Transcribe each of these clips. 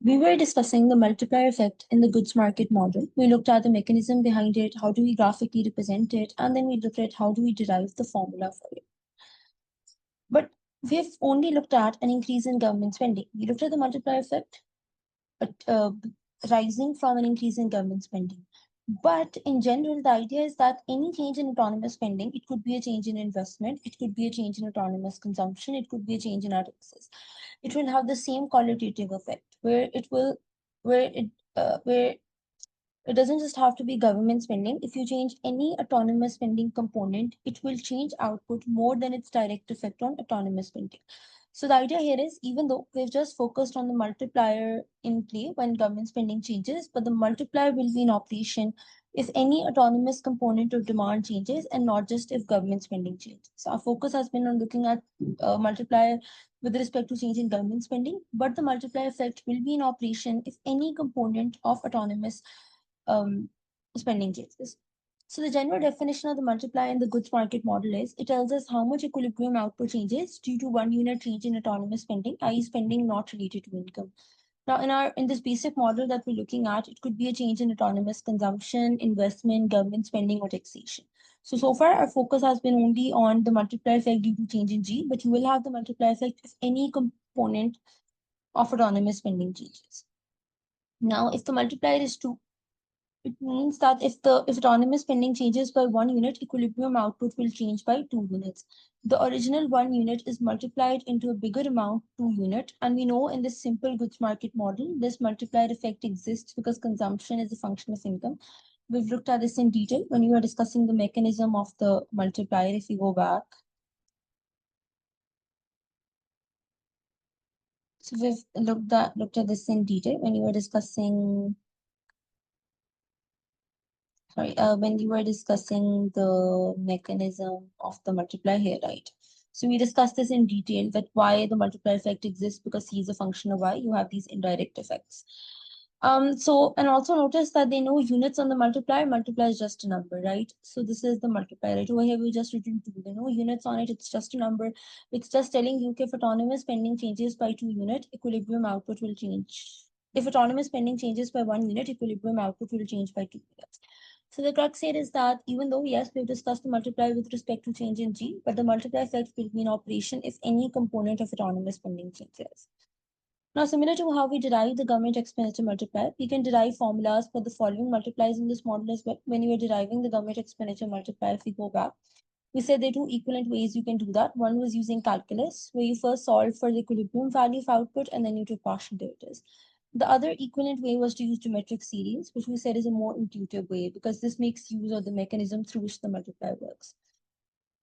We were discussing the multiplier effect in the goods market model. We looked at the mechanism behind it, how do we graphically represent it, and then we looked at how do we derive the formula for it. But we've only looked at an increase in government spending. We looked at the multiplier effect rising from an increase in government spending. But in general, the idea is that any change in autonomous spending, it could be a change in investment, it could be a change in autonomous consumption, it could be a change in our taxes. It will have the same qualitative effect where it doesn't just have to be government spending. If you change any autonomous spending component, it will change output more than its direct effect on autonomous spending. So the idea here is, even though we've just focused on the multiplier in play when government spending changes, but the multiplier will be in operation if any autonomous component of demand changes and not just if government spending changes. So our focus has been on looking at multiplier with respect to change in government spending, but the multiplier effect will be in operation if any component of autonomous spending changes. So the general definition of the multiplier in the goods market model is it tells us how much equilibrium output changes due to 1 unit change in autonomous spending, i.e. spending not related to income. Now, in this basic model that we're looking at, it could be a change in autonomous consumption, investment, government spending, or taxation. So far, our focus has been only on the multiplier effect due to change in G, but you will have the multiplier effect if any component of autonomous spending changes. Now, if the multiplier is 2, it means that if autonomous spending changes by 1 unit, equilibrium output will change by 2 units. The original 1 unit is multiplied into a bigger amount, 2 unit, and we know in this simple goods market model, this multiplier effect exists because consumption is a function of income. We've looked at this in detail when we were discussing the mechanism of the multiplier. If you go back, so we've looked at this in detail when you were discussing. Sorry, when you were discussing the mechanism of the multiplier here, right? So we discussed this in detail, that why the multiplier effect exists, because C is a function of Y, you have these indirect effects. And also notice that they know units on the multiplier is just a number, right? So this is the multiplier, right? Over here we just written 2, they know units on it, it's just a number. It's just telling you if autonomous spending changes by 2 units, equilibrium output will change. If autonomous spending changes by 1 unit, equilibrium output will change by 2 units. So the crux here is that even though, yes, we've discussed the multiplier with respect to change in G, but the multiplier effect will be in operation if any component of autonomous spending changes. Now, similar to how we derive the government expenditure multiplier, we can derive formulas for the following multipliers in this model as well. When you are deriving the government expenditure multiplier, if we go back, we said there are 2 equivalent ways you can do that. One was using calculus, where you first solve for the equilibrium value of output and then you took partial derivatives. The other equivalent way was to use geometric series, which we said is a more intuitive way because this makes use of the mechanism through which the multiplier works.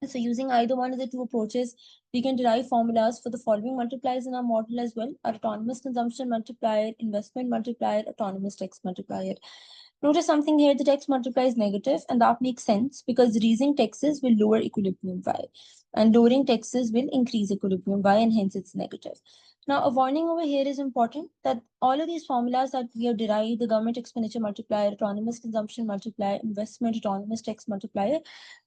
So using either one of the 2 approaches, we can derive formulas for the following multipliers in our model as well: our autonomous consumption multiplier, investment multiplier, autonomous tax multiplier. Notice something here, the tax multiplier is negative, and that makes sense because raising taxes will lower equilibrium Y, and lowering taxes will increase equilibrium Y, and hence it's negative. Now, a warning over here is important that all of these formulas that we have derived, the government expenditure multiplier, autonomous consumption multiplier, investment, autonomous tax multiplier,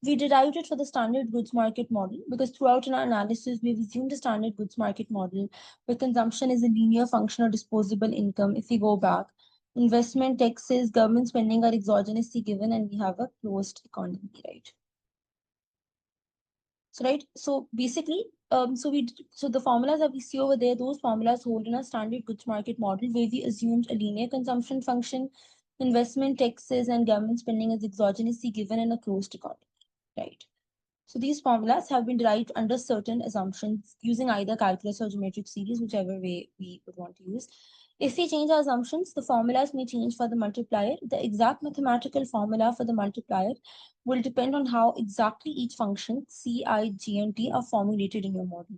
we derived it for the standard goods market model because throughout in our analysis, we've assumed a standard goods market model where consumption is a linear function of disposable income. If we go back, investment, taxes, government spending are exogenously given, and we have a closed economy, right? So basically, so the formulas that we see over there, those formulas hold in a standard goods market model where we assumed a linear consumption function, investment, taxes, and government spending is exogenously given in a closed economy, right? So these formulas have been derived under certain assumptions using either calculus or geometric series, whichever way we would want to use. If we change our assumptions, the formulas may change for the multiplier. The exact mathematical formula for the multiplier will depend on how exactly each function, C, I, G, and T are formulated in your model.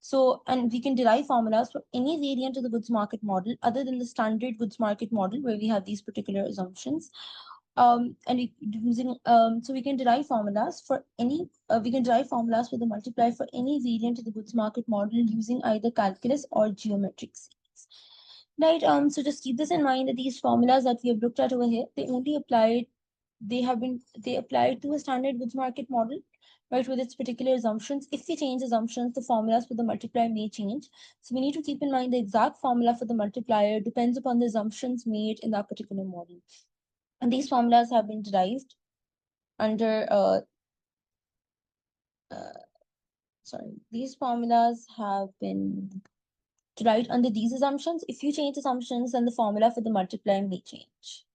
So, and we can derive formulas for any variant of the goods market model other than the standard goods market model where we have these particular assumptions. So we can derive formulas for any, we can derive formulas for the multiplier for any variant of the goods market model using either calculus or geometric series. Right, so just keep this in mind that these formulas that we have looked at over here, they applied to a standard goods market model, right, with its particular assumptions. If we change assumptions, the formulas for the multiplier may change. So we need to keep in mind the exact formula for the multiplier depends upon the assumptions made in that particular model. And these formulas have been derived under, these formulas have been derived under these assumptions. If you change assumptions, then the formula for the multiplier may change.